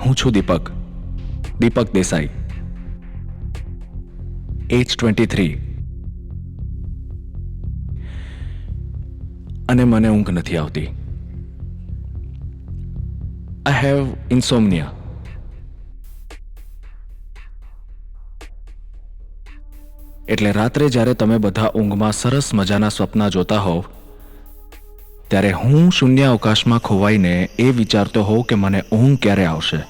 હું છું દીપક દેસાઈ, એજ 23, અને મને ઊંઘ નથી આવતી. I have insomnia. એટલે રાત્રે જ્યારે તમે બધા ઊંઘમાં સરસ મજાના સ્વપ્ન જોતા હોવ, ત્યારે હું શૂન્ય અવકાશમાં ખોવાઈને એ વિચારતો હોઉં કે મને ઊંઘ ક્યારે આવશે.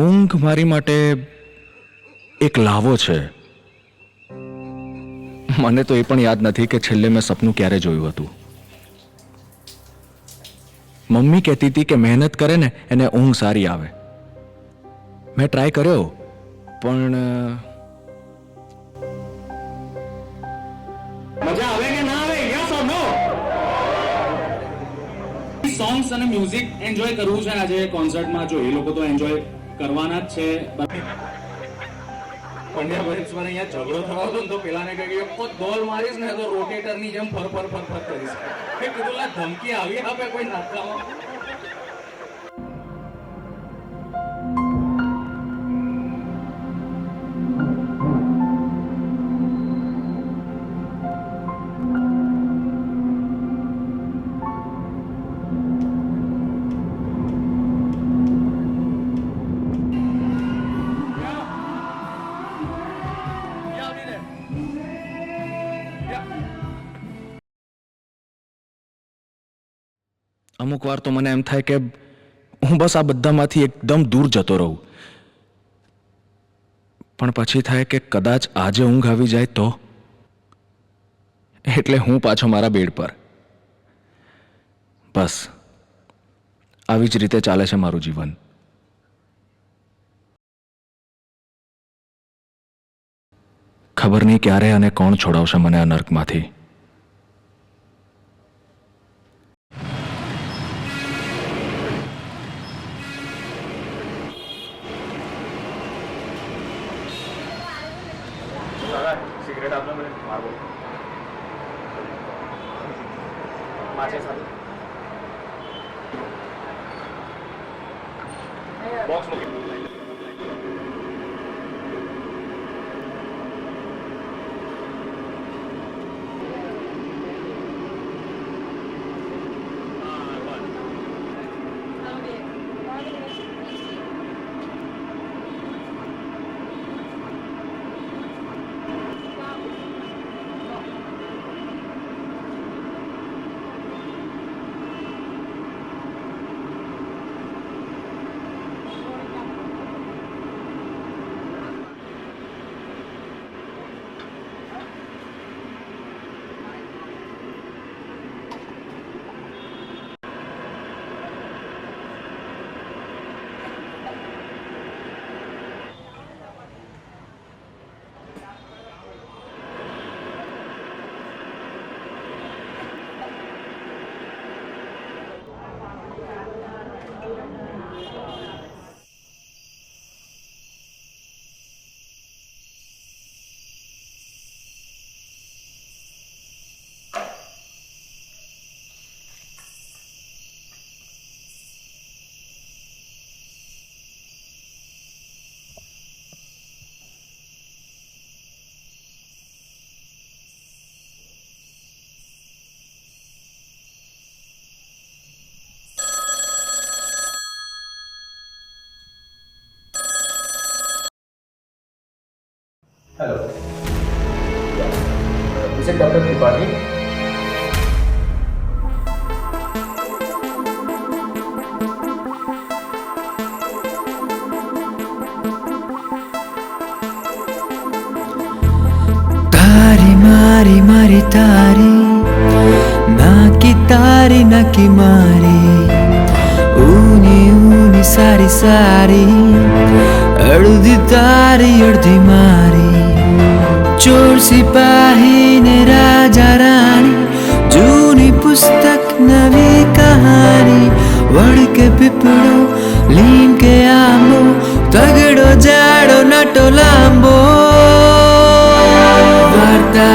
ઊંઘ મારી માટે એક લાવો છે. મને તો એ પણ યાદ નથી કે છેલ્લે મેં સપનું ક્યારે જોયું હતું. મમ્મી કહેતી હતી કે મહેનત કરે ને એને ઊંઘ સારી આવે. મેં ટ્રાય કર્યો, પણ મજા આવે કે ના આવે? Yes or no? સોંગ્સ અને મ્યુઝિક એન્જોય કરવું છે આજે કોન્સર્ટમાં. જો એ લોકો તો એન્જોય કરવાના જ છે. પંડ્યા ભાઈ અહીંયા ઝઘડો થયો હતો ને તો પેલાને કહે કે બોલ મારીશ ને તો રોટેટરની જેમ ફર કરીશ. મેં કીધું લા ધમકી આવી આપે કોઈ નાટકામાં. અમુક વાર તો મને એમ થાય કે હું બસ આ બધામાંથી એકદમ દૂર જતો રહું. પણ પછી થાય કે કદાચ આજે ઊંઘ આવી જાય તો. એટલે હું પાછો મારા બેડ પર. બસ આવી જ રીતે ચાલે છે મારું જીવન. ખબર નહીં ક્યારે અને કોણ છોડાવશે મને આ નર્કમાંથી. સિગરેટ આપને મને મારવો માથે સાથે બોક્સ મૂકી hello. This is Dr. Tripathi. तारी मारी मारी तारी नाकी तारी नाकी मारी ऊनी ऊनी सारी सारी अर्धी तारी अर्धी मारी चोर सिपाही ने राजा रानी जूनी पुस्तक नवी कहानी वड़ के पिपड़ो लीम के आंबो तगड़ो जाड़ो नटो लांबो वार्ता